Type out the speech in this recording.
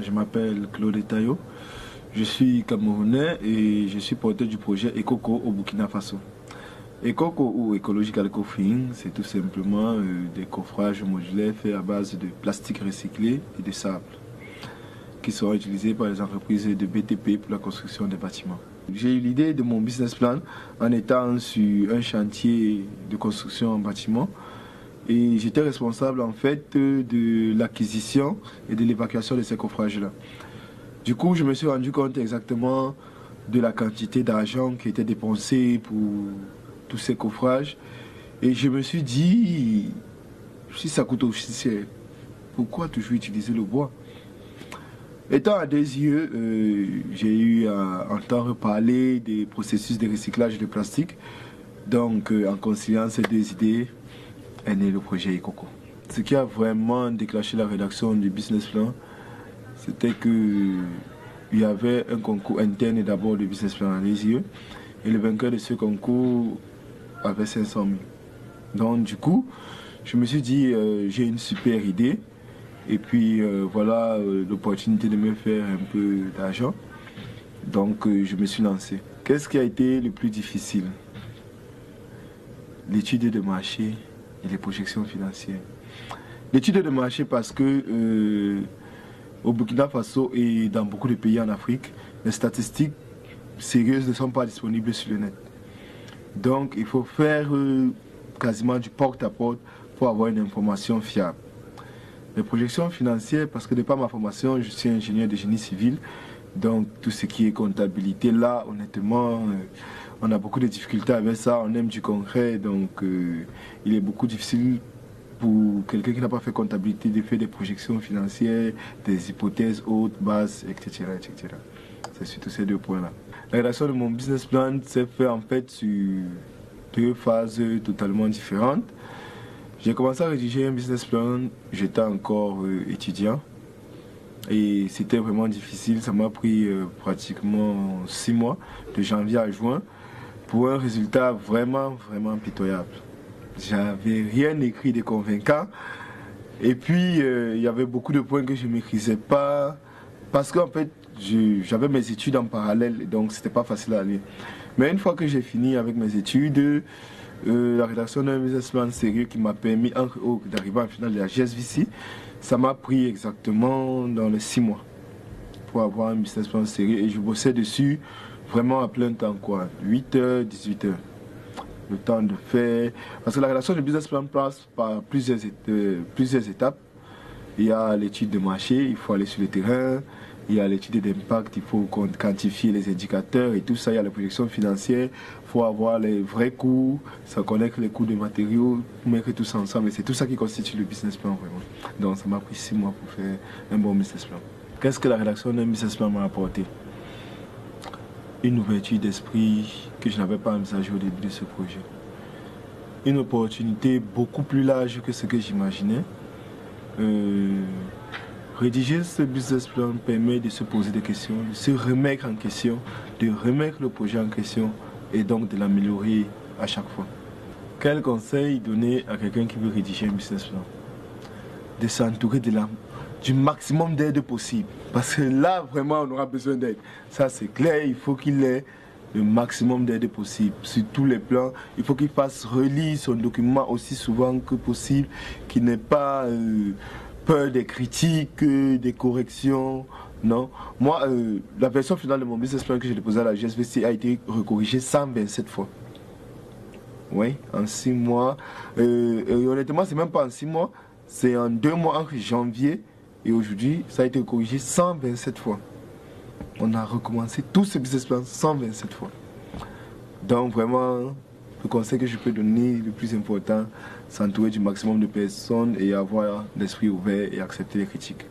je m'appelle Claude Tayo, je suis camerounais et je suis porteur du projet EcoCo au Burkina Faso. EcoCo ou Ecological Coffeeing, c'est tout simplement des coffrages modulaires faits à base de plastique recyclé et de sable qui seront utilisés par les entreprises de BTP pour la construction des bâtiments. J'ai eu l'idée de mon business plan en étant sur un chantier de construction en bâtiment et j'étais responsable en fait de l'acquisition et de l'évacuation de ces coffrages-là. Du coup, je me suis rendu compte exactement de la quantité d'argent qui était dépensée pour tous ces coffrages et je me suis dit, si ça coûte aussi cher, pourquoi toujours utiliser le bois? Étant à des yeux, j'ai eu à entendre parler des processus de recyclage de plastique. Donc, en conciliant ces deux idées, est né le projet EcoCo. Ce qui a vraiment déclenché la rédaction du business plan, c'était qu'il y avait un concours interne d'abord de business plan à des yeux. Et le vainqueur de ce concours avait 500 000. Donc, du coup, je me suis dit, j'ai une super idée. Et puis voilà l'opportunité de me faire un peu d'argent. Donc je me suis lancé. Qu'est-ce qui a été le plus difficile? L'étude de marché et les projections financières. L'étude de marché parce que au Burkina Faso et dans beaucoup de pays en Afrique, les statistiques sérieuses ne sont pas disponibles sur le net. Donc il faut faire quasiment du porte-à-porte pour avoir une information fiable. Les projections financières, parce que de par ma formation, je suis ingénieur de génie civil, donc tout ce qui est comptabilité, là, honnêtement, on a beaucoup de difficultés avec ça, on aime du concret, donc il est beaucoup difficile pour quelqu'un qui n'a pas fait comptabilité de faire des projections financières, des hypothèses hautes, basses, etc. etc. C'est surtout ces deux points-là. La rédaction de mon business plan s'est faite en fait sur deux phases totalement différentes. J'ai commencé à rédiger un business plan, j'étais encore étudiant et c'était vraiment difficile, ça m'a pris pratiquement 6 mois, de janvier à juin, pour un résultat vraiment pitoyable. J'avais rien écrit de convaincant et puis il y avait beaucoup de points que je ne maîtrisais pas parce qu'en fait j'avais mes études en parallèle donc c'était pas facile à lire. Mais une fois que j'ai fini avec mes études, la rédaction d'un business plan sérieux qui m'a permis d'arriver en finale de la GSVC, ça m'a pris exactement dans les 6 mois pour avoir un business plan sérieux et je bossais dessus vraiment à plein temps, quoi, 8h, 18h. Le temps de faire, parce que la rédaction du business plan passe par plusieurs étapes. Il y a l'étude de marché, il faut aller sur le terrain. Il y a l'étude d'impact, il faut quantifier les indicateurs et tout ça. Il y a la projection financière, il faut avoir les vrais coûts, ça connaître les coûts de matériaux, mettre tout ça ensemble. Et c'est tout ça qui constitue le business plan vraiment. Donc ça m'a pris 6 mois pour faire un bon business plan. Qu'est-ce que la rédaction d'un business plan m'a apporté? Une ouverture d'esprit que je n'avais pas envisagée au début de ce projet. Une opportunité beaucoup plus large que ce que j'imaginais. Rédiger ce business plan permet de se poser des questions, de se remettre en question, de remettre le projet en question et donc de l'améliorer à chaque fois. Quel conseil donner à quelqu'un qui veut rédiger un business plan? De s'entourer du maximum d'aide possible. Parce que là, vraiment, on aura besoin d'aide. Ça, c'est clair, il faut qu'il ait le maximum d'aide possible. Sur tous les plans, il faut qu'il fasse relire son document aussi souvent que possible, qu'il n'ait pas peur des critiques, des corrections, non. Moi, la version finale de mon business plan que j'ai déposé à la GSVC a été recorrigée 127 fois. Oui, en 6 mois. Et honnêtement, c'est même pas en 6 mois, c'est en 2 mois entre janvier et aujourd'hui, ça a été corrigé 127 fois. On a recommencé tout ce business plan 127 fois. Donc vraiment, le conseil que je peux donner, le plus important, s'entourer du maximum de personnes et avoir l'esprit ouvert et accepter les critiques.